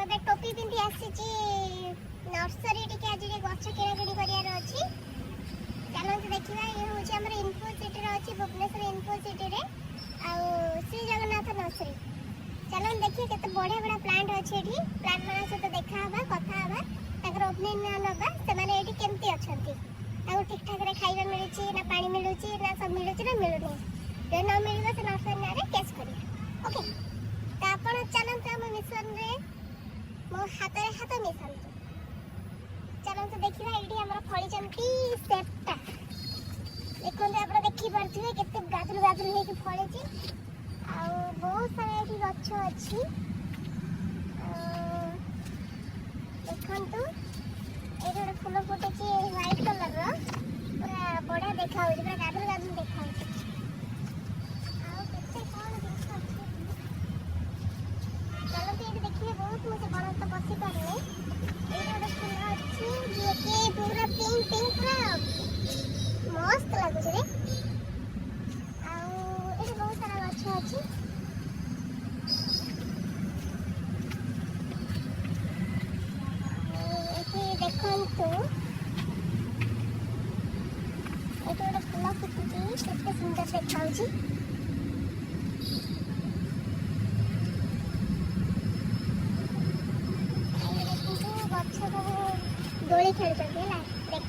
ଏବେ ଟୋପି ପିନ୍ଧି ଆସିଛି ନର୍ସରୀ ଟିକେ ଆଜି ଗଛ କିଣାକିଣି କରିବାର ଅଛି। ଚାଲନ୍ତୁ ଦେଖିବା। ଇଏ ହେଉଛି ଆମର ଇନଫୋ ସିଟିରେ ଅଛି, ଭୁବନେଶ୍ୱର ଇନଫୋ ସିଟିରେ, ଆଉ ଶ୍ରୀ ଜଗନ୍ନାଥ ନର୍ସରୀ। ଚାଲନ୍ତୁ ଦେଖିବା କେତେ ବଢ଼ିଆ ବଢ଼ିଆ ପ୍ଲାଣ୍ଟ ଅଛି ଏଠି। ପ୍ଲାଣ୍ଟ ମାନଙ୍କ ସହିତ ଦେଖା ହେବା, କଥା ହେବା, ତାଙ୍କର ଓପିନିଅନ ନେବା, ସେମାନେ ଏଠି କେମିତି ଅଛନ୍ତି, ତାଙ୍କୁ ଠିକ୍ ଠାକ୍ରେ ଖାଇବା ମିଳୁଛି ନା, ପାଣି ମିଳୁଛି ନା, ସବୁ ମିଳୁଛି ନା ମିଳୁନି। ଯଦି ନ ମିଳିବ ସେ ନର୍ସରୀ ନାଁରେ କେସ୍ କରିବା। ଓକେ, ତ ଆପଣ ଚାଲନ୍ତୁ ଆମ ମିଶନରେ ମୋ ହାତରେ ହାତ ମିଶାନ୍ତୁ। ଚାଲନ୍ତୁ ଦେଖିବା ଏଇଠି ଆମର ଫଳିଛନ୍ତି ସେପ୍ଟା। ଦେଖନ୍ତୁ ଆପଣ ଦେଖିପାରୁଥିବେ କେତେ ଗାଦୁରୁ ଗାଦୁରୁ ହେଇକି ଫଳିଛି, ଆଉ ବହୁତ ସାରା ଏଠି ଗଛ ଅଛି। ଦେଖନ୍ତୁ ଏଇଠି ଗୋଟେ ଫୁଲ ଫୁଟୁଛି ହ୍ୱାଇଟ୍ କଲରର, ପୁରା ବଢ଼ିଆ ଦେଖାଯାଉଛି, ପୁରା ଗାଦୁରୁ ଗାଦୁରୁ ଦେଖାଯାଉଛି। ଆଉ କେତେ କ'ଣ ଜିନିଷ ଅଛି ଚାଲନ୍ତୁ ଏଇଠି ଦେଖିବେ। ବହୁତ ମୁଁ ସେ ବଣ ତ ବସି ପାରୁନି। ଏଇଠି ଗୋଟେ ଫୁଲ ଅଛି ଯିଏକି ପୁରା ପିଙ୍କ ପିଙ୍କ, ପୁରା ମସ୍ତ ଲାଗୁଛି ରେ। ଆଉ ଏଇଠି ବହୁତ ସାରା ଗଛ ଅଛି। ଏଠି ଦେଖନ୍ତୁ ଏଠି ଗୋଟେ ଫୁଲ ଫୁଟୁଛି, କେତେ ସୁନ୍ଦର ଦେଖାଯାଉଛି। ଗଛ ସବୁ ଦୋଳି ଖେଳୁଛନ୍ତି ହେଲା, ଦେଖ।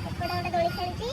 ଏପଟେ ଗୋଟେ ଦୋଳି ଖେଳୁଛି,